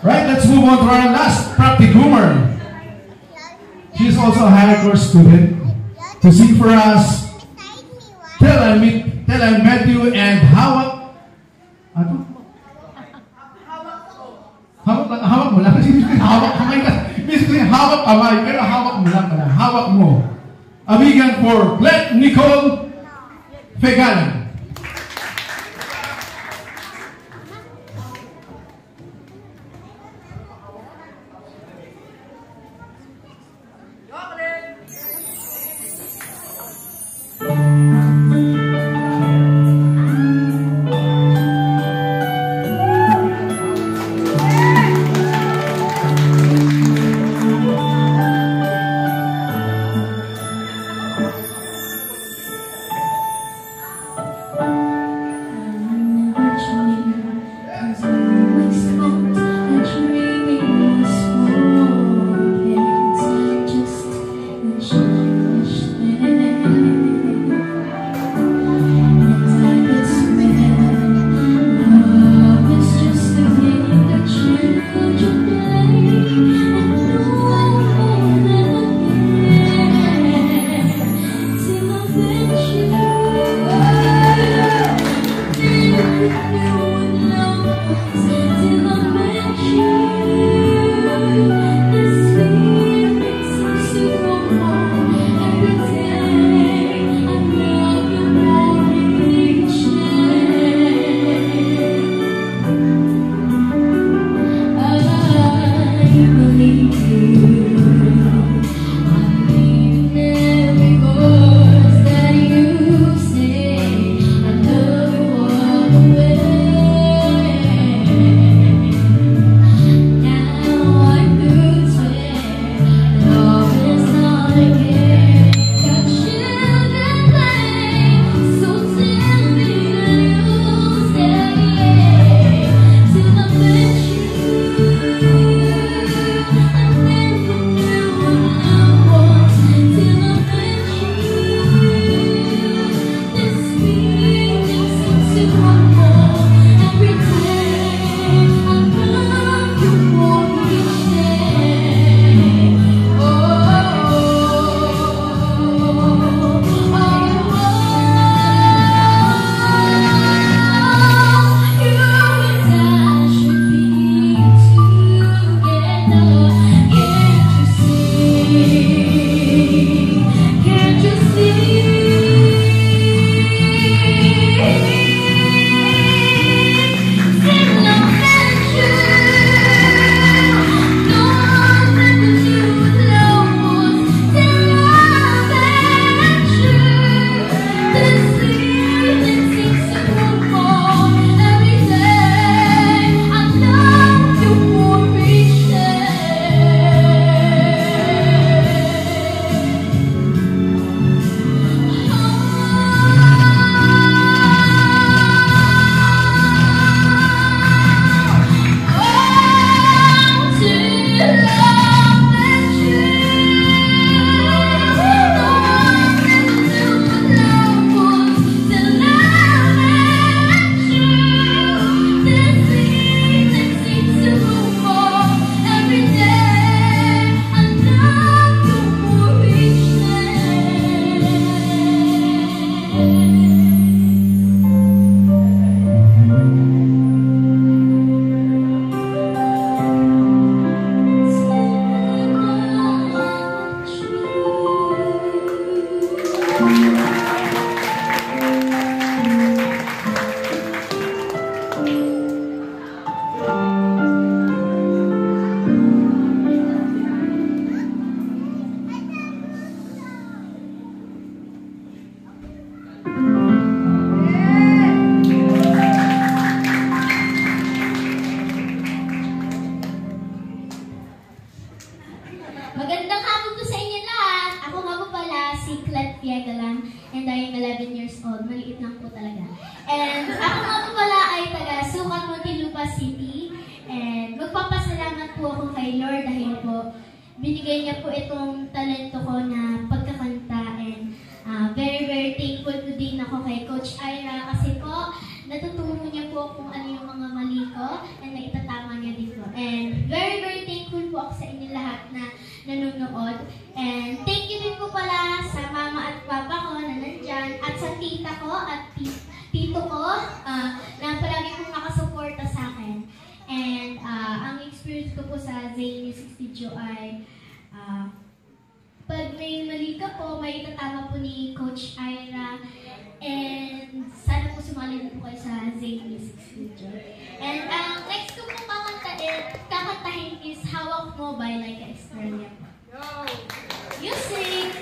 Right, let's move on to our last practicumer. She is also a higher course student to sing for us Till I Met You and Hawak. Ano? Hawak mo lang. Hawak kamay, pero hawak mo lang pala. Hawak mo. Amigan for Glenn Nicole Fegan. Magandang hapon po sa inyo lahat. Ako nga po pala si Clet Piegalan and I am 11 years old. Maliit lang po talaga. And ako nga po pala ay taga Sukat, Muntinlupa City. And magpapasalamat po ako kay Lord dahil po binigay niya po itong talento ko na pagkakanta. And very thankful po din ako kay Coach Ira kasi po natutunan niya po kung ano yung mga mali ko and naitatama niya din po. And nanonood. And thank you din po pala sa mama at papa ko na nandyan, at sa tita ko at tito ko na palagi pong nakasuporta sa akin. And ang experience ko po sa Zane Music Studio ay pag may mali ka po, may itatama po ni Coach Ira. And sana po sumali na po kayo sa Zane Music Studio. And next ko po kakantahin is Hawak Mo by Laika Estrella po. You sing!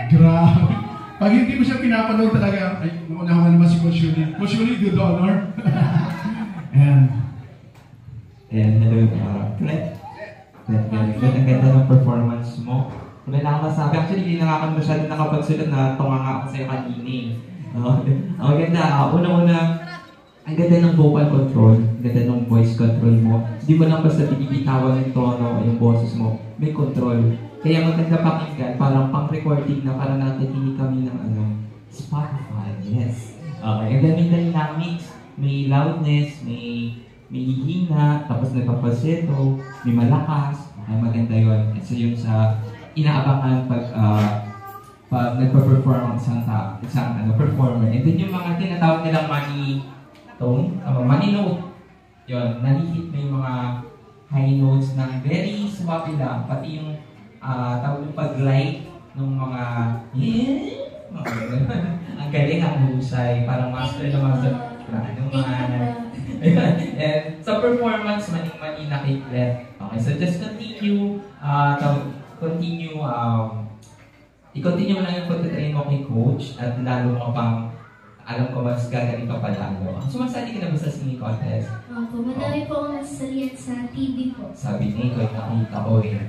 Grabe. Pag hindi mo siya pinapanood talaga, ay, naunahan naman si Coach Yuli. Coach Yuli, do the honor. And hello, Clint. Very good. Ang ganda ng performance mo. Wala na akong masabi. Actually, hindi na ako masyado nakapagsulat na tunga nga ako sa'yo kanini. Ang ganda. Una-una, ay, ganda ng vocal control, ang ganda ng voice control mo. Hindi mo lang basta binibitawan yung tono, yung boses mo. May control. Kaya maganda pakinggan, parang pang-recording na parang nakikinig kami ng Spotify. Yes. Okay. And then may dynamics, may loudness, may hihina, tapos nagpapaseto, may malakas. Okay, maganda yun. So yun sa inaabangan pag nagpa-perform ang isang performer. And then yung mga tinatawag nilang money tone, money note. Yun, nalihit may mga high notes na very swappy lang. Pati yung tawag yung pag-light ng mga ang galing, ang husay. Parang master na master. Yung mga and sa performance, mani na kay Clef. Okay, so just continue i-continue mo lang yung pagtatrain mo kay coach at lalo mo pang alam ko mas gagaling ka pa lalo. Sumasali ka na ba sa singing contest? Opo, madami po akong nasalihan sa TV po. Sabi ni ko, nakita ko eh.